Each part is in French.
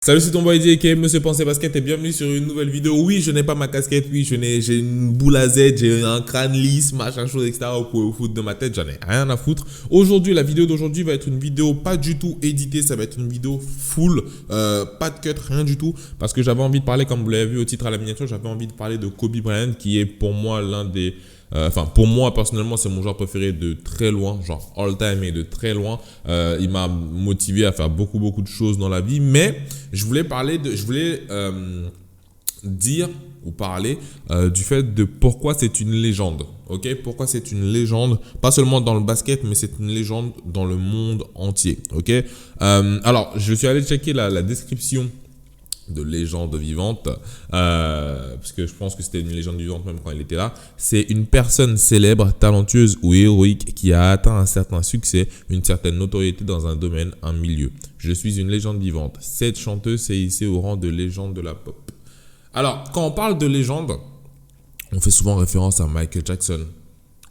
Salut, c'est ton boy DK, Monsieur Pensez Basket et bienvenue sur une nouvelle vidéo. Oui, je n'ai pas ma casquette, oui, j'ai une boule à Z, j'ai un crâne lisse, machin chose, etc. Vous pouvez vous foutre de ma tête, j'en ai rien à foutre. Aujourd'hui, la vidéo d'aujourd'hui va être une vidéo pas du tout éditée, ça va être une vidéo full, pas de cut, rien du tout. Parce que j'avais envie de parler, comme vous l'avez vu au titre à la miniature, j'avais envie de parler de Kobe Bryant qui est pour moi l'un des... pour moi, personnellement, c'est mon joueur préféré de très loin, genre all time et de très loin. Il m'a motivé à faire beaucoup de choses dans la vie. Mais je voulais dire ou parler du fait de pourquoi c'est une légende. Ok, pourquoi c'est une légende, pas seulement dans le basket, mais c'est une légende dans le monde entier. Ok, alors je suis allé checker la description de légende vivante, parce que je pense que c'était une légende vivante même quand il était là. C'est une personne célèbre, talentueuse ou héroïque qui a atteint un certain succès, une certaine notoriété dans un domaine, un milieu. Je suis une légende vivante. Cette chanteuse s'est hissée au rang de légende de la pop. Alors, quand on parle de légende, on fait souvent référence à Michael Jackson.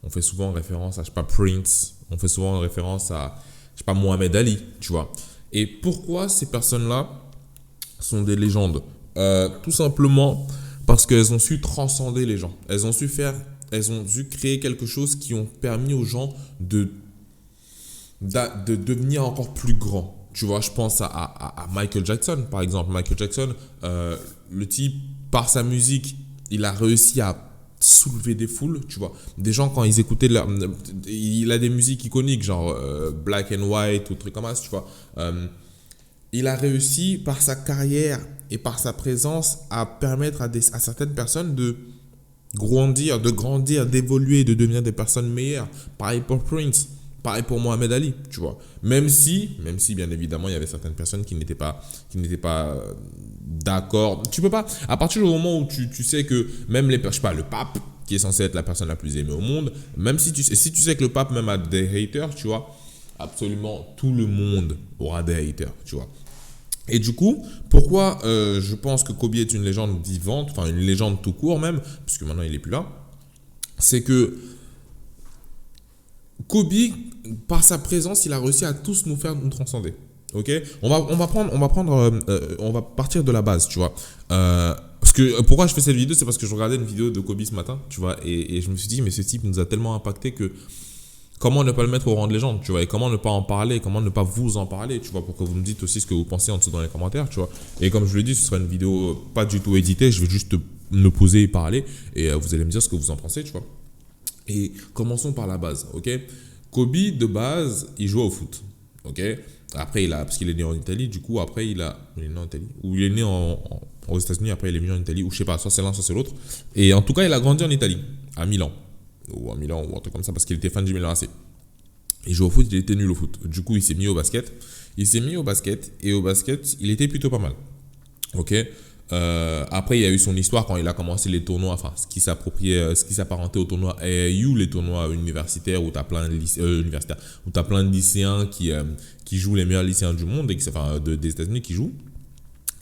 On fait souvent référence à, je sais pas, Prince. On fait souvent référence à, je sais pas, Mohamed Ali, tu vois. Et pourquoi ces personnes-là sont des légendes? Tout simplement parce qu'elles ont su transcender les gens. Elles ont su créer quelque chose qui ont permis aux gens de devenir encore plus grands. Tu vois, je pense à Michael Jackson, par exemple. Michael Jackson, le type, par sa musique, il a réussi à soulever des foules, tu vois. Des gens, quand ils écoutaient, il a des musiques iconiques, genre Black and White ou trucs comme ça, tu vois. Il a réussi par sa carrière et par sa présence à permettre à certaines personnes de grandir, d'évoluer, de devenir des personnes meilleures. Pareil pour Prince, pareil pour Mohamed Ali, tu vois. Même si bien évidemment il y avait certaines personnes qui n'étaient pas d'accord. Tu peux pas, à partir du moment où tu sais que même je sais pas, le pape, qui est censé être la personne la plus aimée au monde, même si tu sais que le pape même a des haters, tu vois, absolument tout le monde aura des haters, tu vois. Et du coup, pourquoi je pense que Kobe est une légende vivante, enfin une légende tout court même, puisque maintenant il n'est plus là, c'est que Kobe, par sa présence, il a réussi à tous nous faire nous transcender. Ok, on va partir de la base, tu vois. Parce que pourquoi je fais cette vidéo, c'est parce que je regardais une vidéo de Kobe ce matin, tu vois, et je me suis dit, mais ce type nous a tellement impacté que comment ne pas le mettre au rang de légende, tu vois, et comment ne pas en parler, comment ne pas vous en parler, tu vois, pour que vous me dites aussi ce que vous pensez en dessous dans les commentaires, tu vois. Et comme je l'ai dit, ce sera une vidéo pas du tout éditée, je vais juste me poser et parler, et vous allez me dire ce que vous en pensez, tu vois. Et commençons par la base, ok. Kobe, de base, il jouait au foot, ok. Après, parce qu'il est né en Italie, du coup, après, il est né en Italie, ou il est né aux États-Unis, après, il est venu en Italie, ou je sais pas, soit c'est l'un, soit c'est l'autre. Et en tout cas, il a grandi en Italie, à Milan, ou un truc comme ça, parce qu'il était fan du Milan AC. Il jouait au foot, il était nul au foot. Du coup, il s'est mis au basket. Et au basket, il était plutôt pas mal. Ok. Après, il y a eu son histoire quand il a commencé les tournois, enfin, ce qui s'apparentait aux tournois AAU, les tournois universitaires où tu as plein de où t'as plein de lycéens qui jouent les meilleurs lycéens du monde, enfin, des États-Unis qui jouent.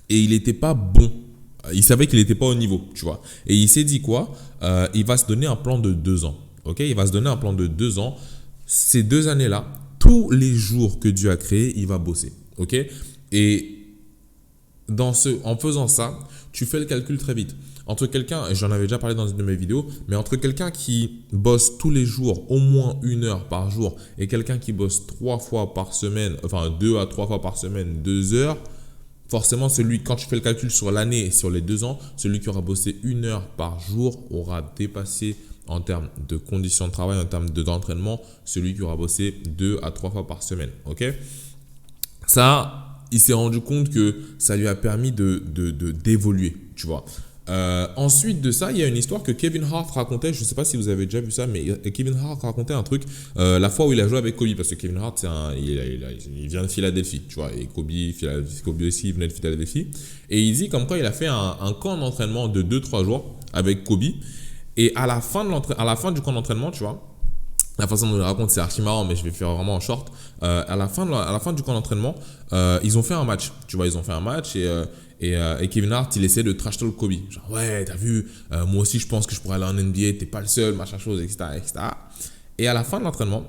Et il n'était pas bon. Il savait qu'il n'était pas au niveau, tu vois. Et il s'est dit quoi? Il va se donner un plan de 2 ans. Ok, il va se donner un plan de 2 ans. Ces 2 années-là, tous les jours que Dieu a créé, il va bosser. Ok. Et en faisant ça, tu fais le calcul très vite. Entre quelqu'un, et j'en avais déjà parlé dans une de mes vidéos, mais entre quelqu'un qui bosse tous les jours au moins 1 heure par jour et quelqu'un qui bosse 3 fois par semaine, enfin 2 à 3 fois par semaine, 2 heures, forcément, quand tu fais le calcul sur l'année et sur les 2 ans, celui qui aura bossé 1 heure par jour aura dépassé en termes de conditions de travail, en termes d'entraînement, celui qui aura bossé 2 à 3 fois par semaine. Ok. Ça, il s'est rendu compte que ça lui a permis d'évoluer, tu vois. Ensuite de ça, il y a une histoire que Kevin Hart racontait. Je ne sais pas si vous avez déjà vu ça, mais Kevin Hart racontait un truc la fois où il a joué avec Kobe, parce que Kevin Hart, il vient de Philadelphie, tu vois, et Kobe aussi, il venait de Philadelphie. Et il dit comme quoi il a fait un camp d'entraînement de 2 3 jours avec Kobe. Et à la fin du camp d'entraînement, tu vois, la façon dont il raconte, c'est archi marrant, mais je vais faire vraiment en short. À la fin du camp d'entraînement, ils ont fait un match. Tu vois, ils ont fait un match et Kevin Hart, il essaie de trash talk Kobe. Genre, ouais, t'as vu, moi aussi, je pense que je pourrais aller en NBA, t'es pas le seul, machin chose, etc., etc. Et à la fin de l'entraînement,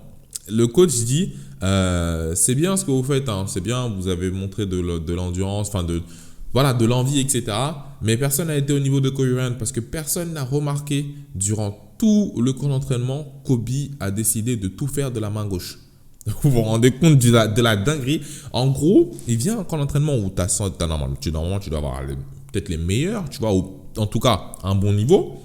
le coach dit, c'est bien ce que vous faites, hein, c'est bien, vous avez montré de l'endurance, enfin voilà, de l'envie, etc. Mais personne n'a été au niveau de Kobe Bryant parce que personne n'a remarqué durant tout le camp d'entraînement, Kobe a décidé de tout faire de la main gauche. Vous vous rendez compte de la dinguerie. En gros, il vient un camp d'entraînement où normalement, tu dois avoir peut-être les meilleurs, tu vois, ou en tout cas un bon niveau.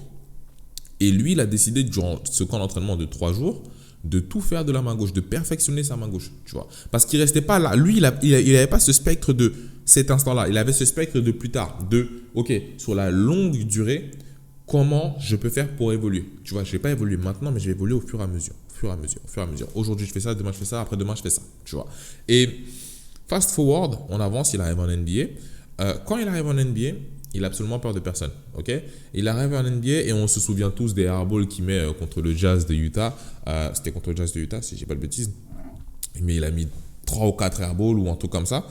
Et lui, il a décidé durant ce camp d'entraînement de 3 jours de tout faire de la main gauche, de perfectionner sa main gauche, tu vois. Parce qu'il restait pas là. Lui, il avait pas ce spectre de cet instant-là. Il avait ce spectre de plus tard, de, ok, sur la longue durée, comment je peux faire pour évoluer. Tu vois, je vais pas évoluer maintenant, mais je vais évoluer au fur et à mesure. Au fur et à mesure, au fur et à mesure. Aujourd'hui, je fais ça, demain, je fais ça, après-demain, je fais ça, tu vois. Et fast forward, on avance, il arrive en NBA. Quand il arrive en NBA, il a absolument peur de personne, ok? Il arrive en NBA et on se souvient tous des airballs qu'il met contre le Jazz de Utah. C'était contre le Jazz de Utah, si je dis pas de bêtises. Mais il a mis 3 ou 4 airballs ou un truc comme ça.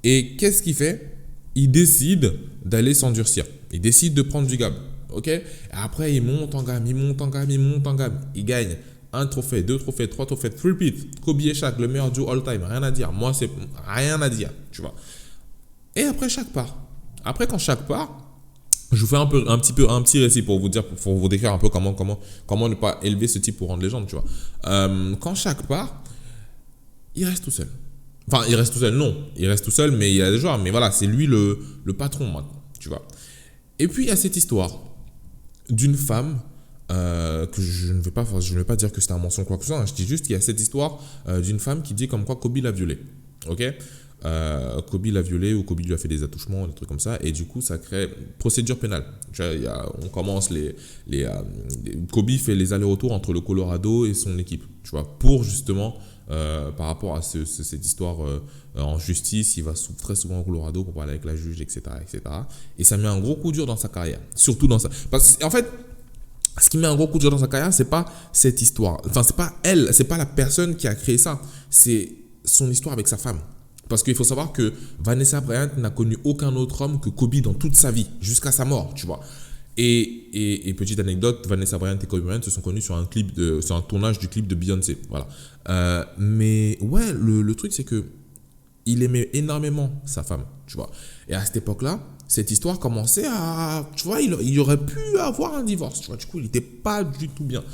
Et qu'est-ce qu'il fait? Il décide d'aller s'endurcir. Il décide de prendre du gab, ok? Et après, il monte en gamme, il monte en gamme, il monte en gamme. Il gagne un trophée, 2 trophées, 3 trophées, repeat. Kobe et Shaq, le meilleur duo all-time, rien à dire. Moi, c'est rien à dire, tu vois. Et après, Shaq part. Après, quand Shaq part, je vous fais un petit récit pour vous dire, pour vous décrire un peu comment ne pas élever ce type pour rendre légende, tu vois. Quand Shaq part, il reste tout seul. Enfin, il reste tout seul, non. Il reste tout seul, mais il y a des joueurs. Mais voilà, c'est lui le patron maintenant, tu vois. Et puis, il y a cette histoire d'une femme que je ne vais pas dire que c'était un mensonge ou quoi que ce soit. Hein. Je dis juste qu'il y a cette histoire d'une femme qui dit comme quoi Kobe l'a violée. Ok? Kobe l'a violée ou Kobe lui a fait des attouchements, des trucs comme ça. Et du coup, ça crée procédure pénale. Tu vois, on commence Kobe fait les allers-retours entre le Colorado et son équipe. Tu vois, pour justement, par rapport à cette histoire en justice, il va très souvent au Colorado pour parler avec la juge, etc., etc. Et ça met un gros coup dur dans sa carrière. Surtout dans sa... Parce qu'en fait, ce qui met un gros coup dur dans sa carrière, c'est pas cette histoire. Enfin, c'est pas elle, c'est pas la personne qui a créé ça. C'est son histoire avec sa femme. Parce qu'il faut savoir que Vanessa Bryant n'a connu aucun autre homme que Kobe dans toute sa vie, jusqu'à sa mort, tu vois. Et petite anecdote, Vanessa Bryant et Kobe Bryant se sont connus sur un tournage du clip de Beyoncé. Voilà. Mais ouais, le truc, c'est que il aimait énormément sa femme, tu vois. Et à cette époque-là, cette histoire commençait à... Tu vois, il aurait pu avoir un divorce, tu vois. Du coup, il n'était pas du tout bien.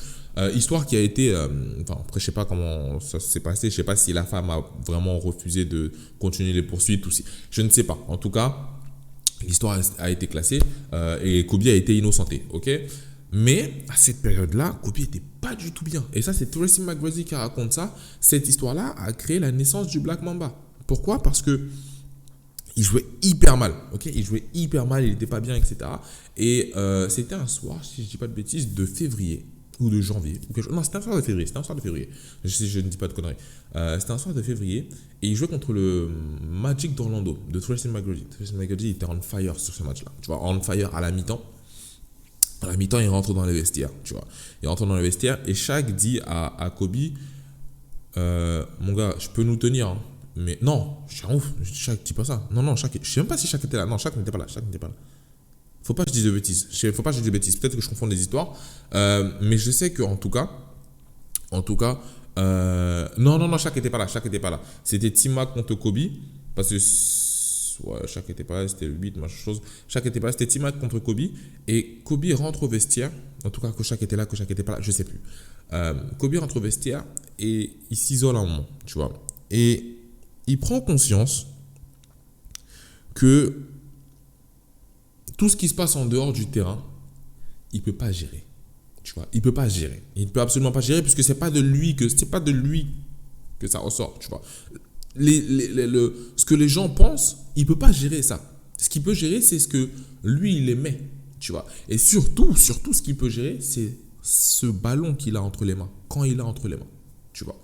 Histoire qui a été... enfin, après, je sais pas comment ça s'est passé. Je sais pas si la femme a vraiment refusé de continuer les poursuites ou si... Je ne sais pas. En tout cas, l'histoire a été classée et Kobe a été innocenté, ok? Mais à cette période-là, Kobe n'était pas du tout bien. Et ça, c'est Tracy McGrady qui raconte ça. Cette histoire-là a créé la naissance du Black Mamba. Pourquoi? Parce que il jouait hyper mal, ok? Il jouait hyper mal, il n'était pas bien, etc. Et c'était un soir, si je ne dis pas de bêtises, de février ou de janvier. Non, c'était un soir de février. Je ne dis pas de conneries. C'était un soir de février et il jouait contre le Magic d'Orlando de Tracy McGrady. Tracy McGrady était on fire sur ce match-là. Tu vois, on fire à la mi-temps. À la mi-temps, il rentre dans les vestiaires, tu vois. Il rentre dans les vestiaires et Shaq dit à Kobe, mon gars, je peux nous tenir, hein. Mais non, je suis un ouf. Shaq dit pas ça. Non, Shaq, je sais même pas si Shaq était là. Non, Shaq n'était pas là. Faut pas que je dise de bêtises. Peut-être que je confonds les histoires. Mais je sais qu'en tout cas, non, Shaq n'était pas là. C'était T-Mac contre Kobe. Parce que, ouais, Shaq n'était pas là, c'était le 8, machin chose. Shaq n'était pas là, c'était T-Mac contre Kobe. Et Kobe rentre au vestiaire. En tout cas, que Shaq était là, que Shaq n'était pas là, je sais plus. Kobe rentre au vestiaire et il s'isole un moment, tu vois. Et il prend conscience que tout ce qui se passe en dehors du terrain, il ne peut pas gérer. Tu vois, il ne peut pas gérer. Il ne peut absolument pas gérer puisque ce n'est pas de lui que ça ressort. Tu vois. Ce que les gens pensent, il ne peut pas gérer ça. Ce qu'il peut gérer, c'est ce que lui, il aimait. Tu vois. Et surtout, ce qu'il peut gérer, c'est ce ballon qu'il a entre les mains. Quand il a entre les mains. Tu vois.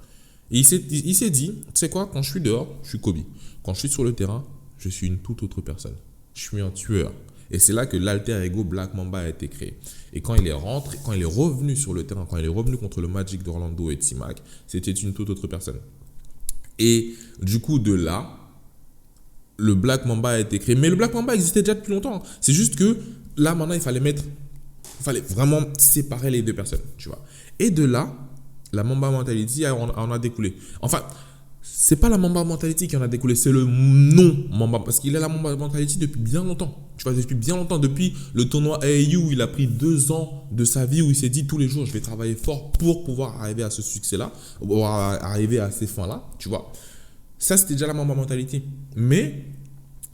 Et il s'est dit, tu sais quoi, quand je suis dehors, je suis Kobe. Quand je suis sur le terrain, je suis une toute autre personne. Je suis un tueur. Et c'est là que l'alter ego Black Mamba a été créé. Et quand il est revenu sur le terrain, quand il est revenu contre le Magic d'Orlando et T-Mac, c'était une toute autre personne. Et du coup, de là, le Black Mamba a été créé. Mais le Black Mamba existait déjà depuis longtemps. C'est juste que là, maintenant, il fallait vraiment séparer les deux personnes, tu vois. Et de là, la Mamba Mentality en a découlé. Enfin, C'est pas la Mamba Mentality qui en a découlé, c'est le nom Mamba. Parce qu'il a la Mamba Mentality depuis bien longtemps. Tu vois, depuis bien longtemps, depuis le tournoi AAU, où il a pris 2 ans de sa vie où il s'est dit tous les jours, je vais travailler fort pour pouvoir arriver à ce succès-là, ou arriver à ces fins-là, tu vois. Ça, c'était déjà la Mamba Mentality. Mais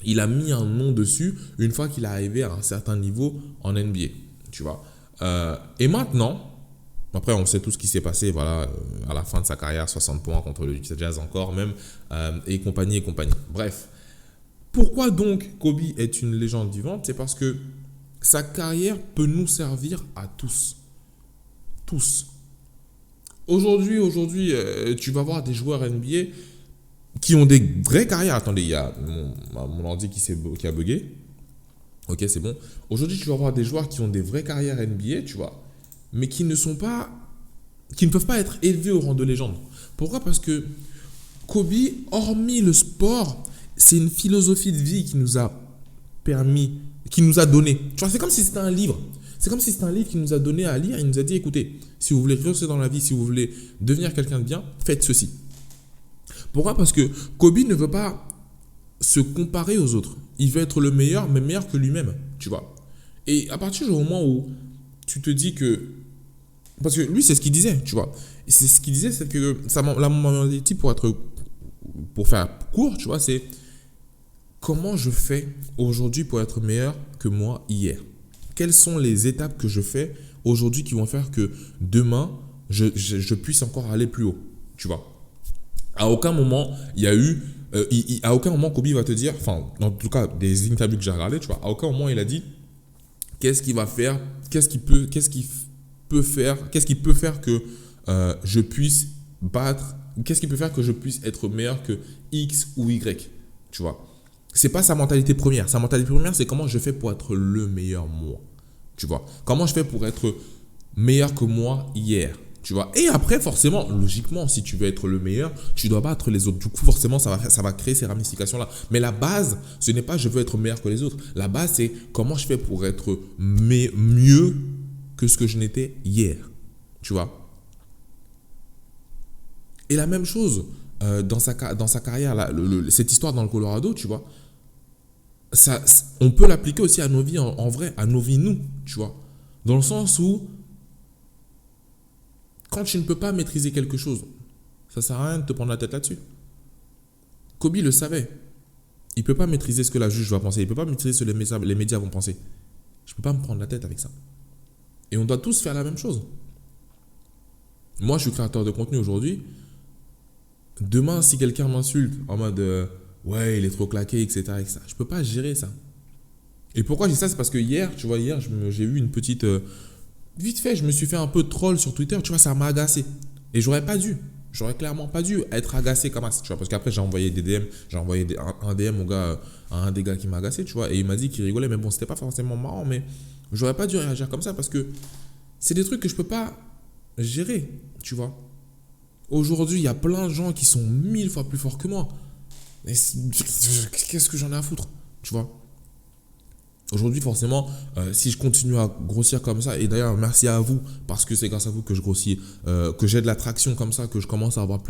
il a mis un nom dessus une fois qu'il est arrivé à un certain niveau en NBA, tu vois. Et maintenant, après, on sait tout ce qui s'est passé, voilà, à la fin de sa carrière, 60 points contre le Utah Jazz encore même, et compagnie et compagnie. Bref, pourquoi donc Kobe est une légende vivante? C'est parce que sa carrière peut nous servir à tous. Tous. Aujourd'hui, tu vas voir des joueurs NBA qui ont des vraies carrières. Attendez, il y a mon ordi qui a bugué. Ok, c'est bon. Aujourd'hui, tu vas voir des joueurs qui ont des vraies carrières NBA, tu vois, mais qui ne peuvent pas être élevés au rang de légende. Pourquoi? Parce que Kobe, hormis le sport, c'est une philosophie de vie qui nous a permis, qui nous a donné. Tu vois, c'est comme si c'était un livre. C'est comme si c'était un livre qu'il nous a donné à lire. Il nous a dit, écoutez, si vous voulez réussir dans la vie, si vous voulez devenir quelqu'un de bien, faites ceci. Pourquoi? Parce que Kobe ne veut pas se comparer aux autres. Il veut être le meilleur, mais meilleur que lui-même, tu vois. Et à partir du moment où tu te dis que... Parce que lui, c'est ce qu'il disait, tu vois. Et c'est ce qu'il disait, c'est que la mentalité, pour faire court, tu vois, c'est comment je fais aujourd'hui pour être meilleur que moi hier. Quelles sont les étapes que je fais aujourd'hui qui vont faire que demain, je puisse encore aller plus haut, tu vois. À aucun moment, il y a eu... à aucun moment, Kobe va te dire, enfin, en tout cas, des interviews que j'ai regardées, tu vois, à aucun moment, il a dit qu'est-ce qu'il va faire, qu'est-ce qu'il peut faire que je puisse battre, qu'est-ce qui peut faire que je puisse être meilleur que X ou Y, tu vois. C'est pas sa mentalité première. Sa mentalité première, c'est comment je fais pour être le meilleur moi, tu vois. Comment je fais pour être meilleur que moi hier. Tu vois. Et après, forcément, logiquement, si tu veux être le meilleur, tu dois battre les autres. Du coup, forcément, ça va créer ces ramifications-là. Mais la base, ce n'est pas je veux être meilleur que les autres. La base, c'est comment je fais pour être mieux que ce que je n'étais hier. Tu vois. Et la même chose dans sa carrière, là, cette histoire dans le Colorado, tu vois. On peut l'appliquer aussi à nos vies en vrai, à nos vies nous, tu vois. Dans le sens où quand tu ne peux pas maîtriser quelque chose, ça ne sert à rien de te prendre la tête là-dessus. Kobe le savait. Il ne peut pas maîtriser ce que la juge va penser. Il ne peut pas maîtriser ce que les médias vont penser. Je ne peux pas me prendre la tête avec ça. Et on doit tous faire la même chose. Moi, je suis créateur de contenu aujourd'hui. Demain, si quelqu'un m'insulte en mode ouais, il est trop claqué, etc., etc., je ne peux pas gérer ça. Et pourquoi je dis ça? C'est parce que hier, tu vois, j'ai eu une petite... vite fait, je me suis fait un peu troll sur Twitter, tu vois, ça m'a agacé. Et j'aurais clairement pas dû être agacé comme ça, tu vois, parce qu'après j'ai envoyé des DM, un DM au gars, à un des gars qui m'a agacé, tu vois, et il m'a dit qu'il rigolait, mais bon, c'était pas forcément marrant, mais j'aurais pas dû réagir comme ça parce que c'est des trucs que je peux pas gérer, tu vois. Aujourd'hui, il y a plein de gens qui sont 1000 fois plus forts que moi. Et qu'est-ce que j'en ai à foutre, tu vois. Aujourd'hui, forcément, si je continue à grossir comme ça, et d'ailleurs, merci à vous, parce que c'est grâce à vous que je grossis, que j'ai de l'attraction comme ça, que je commence à avoir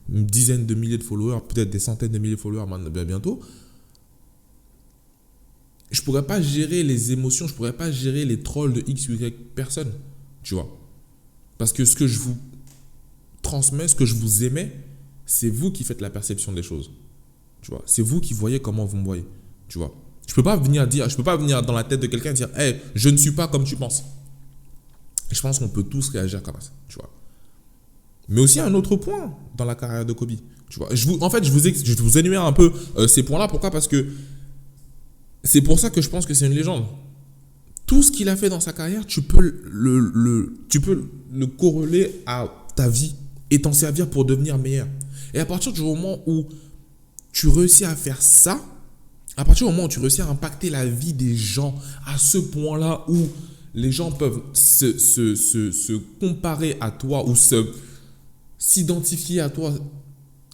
une dizaine de milliers de followers, peut-être des centaines de milliers de followers bientôt, je ne pourrais pas gérer les émotions, je ne pourrais pas gérer les trolls de X ou Y personnes, tu vois. Parce que ce que je vous transmets, ce que je vous émets, c'est vous qui faites la perception des choses, tu vois. C'est vous qui voyez comment vous me voyez, tu vois. Je peux pas venir dans la tête de quelqu'un et dire hey, je ne suis pas comme tu penses. Et je pense qu'on peut tous réagir comme ça, tu vois. Mais aussi un autre point dans la carrière de Kobe, tu vois. Je vous énumère un peu ces points-là. Pourquoi? Parce que c'est pour ça que je pense que c'est une légende. Tout ce qu'il a fait dans sa carrière, tu peux le corréler à ta vie et t'en servir pour devenir meilleur. Et à partir du moment où tu réussis à faire ça, à partir du moment où tu réussis à impacter la vie des gens à ce point-là où les gens peuvent se comparer à toi ou s'identifier à toi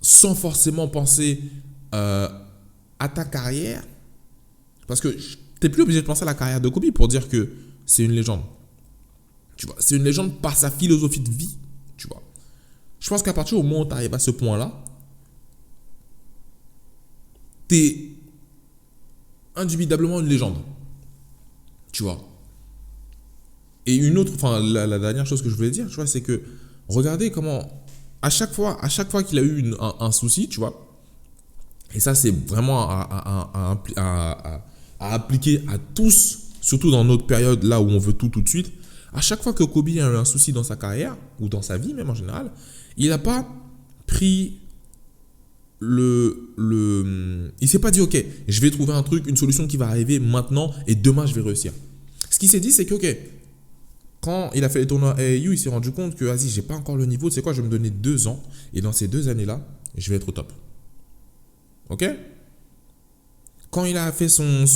sans forcément penser à ta carrière, parce que tu n'es plus obligé de penser à la carrière de Kobe pour dire que c'est une légende. Tu vois, c'est une légende par sa philosophie de vie, tu vois. Je pense qu'à partir du moment où tu arrives à ce point-là, t'es indubitablement une légende. Tu vois. Et une autre, enfin, la dernière chose que je voulais dire, tu vois, c'est que regardez comment, à chaque fois qu'il a eu un souci, tu vois, et ça, c'est vraiment à appliquer à tous, surtout dans notre période là où on veut tout de suite. À chaque fois que Kobe a eu un souci dans sa carrière, ou dans sa vie même en général, il n'a pas pris il s'est pas dit, ok, je vais trouver un truc, une solution qui va arriver maintenant et demain je vais réussir. Ce qu'il s'est dit, c'est que, ok, quand il a fait les tournois AAU, il s'est rendu compte que, vas-y, j'ai pas encore le niveau, tu sais quoi, je vais me donner 2 ans et dans ces 2 années-là, je vais être au top. Ok? Quand il a fait son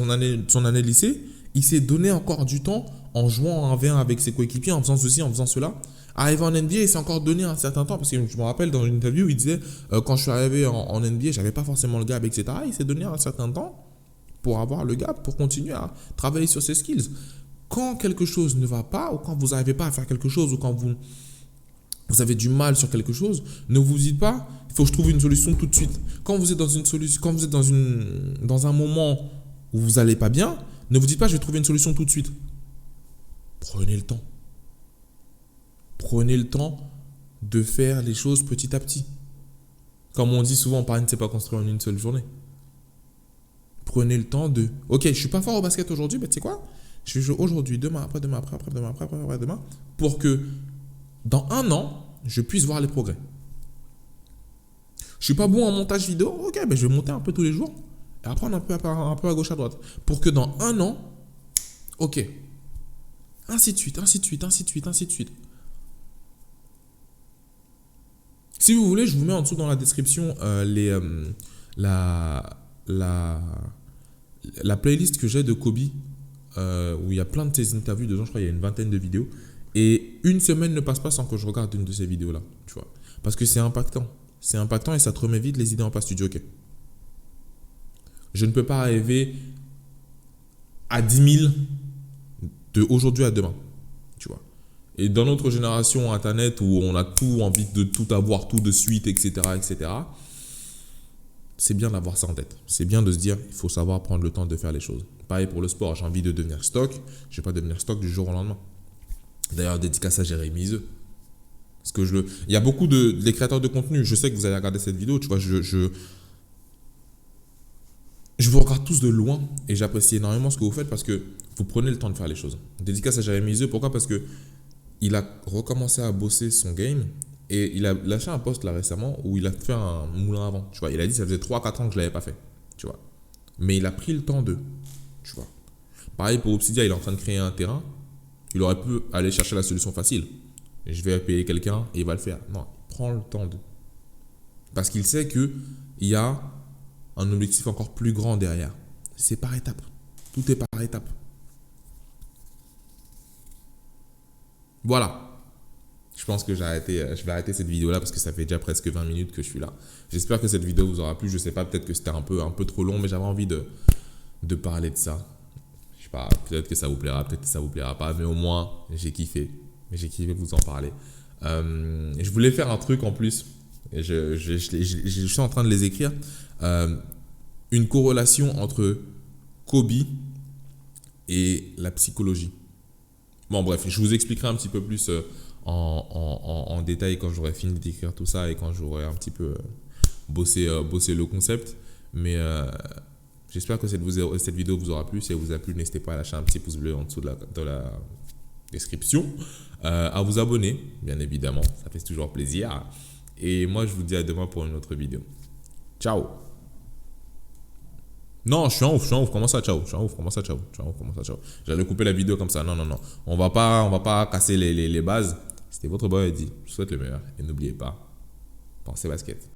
année de lycée, il s'est donné encore du temps en jouant en 1v1 avec ses coéquipiers, en faisant ceci, en faisant cela. Arrivé en NBA, il s'est encore donné un certain temps, parce que je me rappelle dans une interview, il disait quand je suis arrivé en NBA, j'avais pas forcément le gap, etc. Il s'est donné un certain temps pour avoir le gap, pour continuer à travailler sur ses skills. Quand quelque chose ne va pas, ou quand vous n'arrivez pas à faire quelque chose, ou quand vous avez du mal sur quelque chose, ne vous dites pas, il faut que je trouve une solution tout de suite. Quand vous êtes dans une solution, quand vous êtes dans un moment où vous n'allez pas bien, ne vous dites pas, je vais trouver une solution tout de suite. Prenez le temps. Prenez le temps de faire les choses petit à petit. Comme on dit souvent, Paris ne s'est pas construit en une seule journée. Prenez le temps de... Ok, je ne suis pas fort au basket aujourd'hui, mais tu sais quoi? Je vais jouer aujourd'hui, demain, après-demain, après-demain, pour que dans 1 an, je puisse voir les progrès. Je ne suis pas bon en montage vidéo, ok, ben je vais monter un peu tous les jours et apprendre un peu à gauche, à droite. Pour que dans 1 an, ok, ainsi de suite, ainsi de suite, ainsi de suite, ainsi de suite. Si vous voulez, je vous mets en dessous dans la description la playlist que j'ai de Kobe, où il y a plein de ses interviews dedans, je crois qu'il y a une 20aine de vidéos. Et une semaine ne passe pas sans que je regarde une de ces vidéos-là, tu vois. Parce que c'est impactant. C'est impactant et ça te remet vite les idées en place. Tu dis, ok, je ne peux pas arriver à 10 000 de aujourd'hui à demain, tu vois. Et dans notre génération Internet où on a tout envie de tout avoir, tout de suite, etc., c'est bien d'avoir ça en tête. C'est bien de se dire, il faut savoir prendre le temps de faire les choses. Pareil pour le sport, j'ai envie de devenir stock, je ne vais pas devenir stock du jour au lendemain. D'ailleurs, dédicace à Jérémy Iseux. Parce que il y a beaucoup des créateurs de contenu, je sais que vous allez regarder cette vidéo, tu vois, je vous regarde tous de loin et j'apprécie énormément ce que vous faites parce que vous prenez le temps de faire les choses. Dédicace à Jérémy Iseux, pourquoi? Parce que il a recommencé à bosser son game et il a lâché un post là récemment où il a fait un moulin à vent. Tu vois, il a dit ça faisait 3-4 ans que je ne l'avais pas fait. Tu vois. Mais il a pris le temps de. Tu vois. Pareil pour Obsidia, il est en train de créer un terrain. Il aurait pu aller chercher la solution facile. Je vais payer quelqu'un et il va le faire. Non, il prend le temps de. Parce qu'il sait qu'il y a un objectif encore plus grand derrière. C'est par étapes. Tout est par étapes. Voilà. Je pense que je vais arrêter cette vidéo-là parce que ça fait déjà presque 20 minutes que je suis là. J'espère que cette vidéo vous aura plu. Je sais pas, peut-être que c'était un peu trop long, mais j'avais envie de parler de ça. Je sais pas, peut-être que ça vous plaira, peut-être que ça vous plaira pas, mais au moins, j'ai kiffé. J'ai kiffé vous en parler. Je voulais faire un truc en plus. Je suis en train de les écrire. Une corrélation entre Kobe et la psychologie. Bon, bref, je vous expliquerai un petit peu plus en détail quand j'aurai fini d'écrire tout ça et quand j'aurai un petit peu bossé le concept. Mais j'espère que cette vidéo vous aura plu. Si elle vous a plu, n'hésitez pas à lâcher un petit pouce bleu en dessous de la description. À vous abonner, bien évidemment. Ça fait toujours plaisir. Et moi, je vous dis à demain pour une autre vidéo. Ciao! Non, je suis en ouf. Comment ça, ciao? Comment ça, ciao? J'allais couper la vidéo comme ça. Non. On va pas casser les bases. C'était votre boy Eddie. Je vous souhaite le meilleur. Et n'oubliez pas, pensez basket.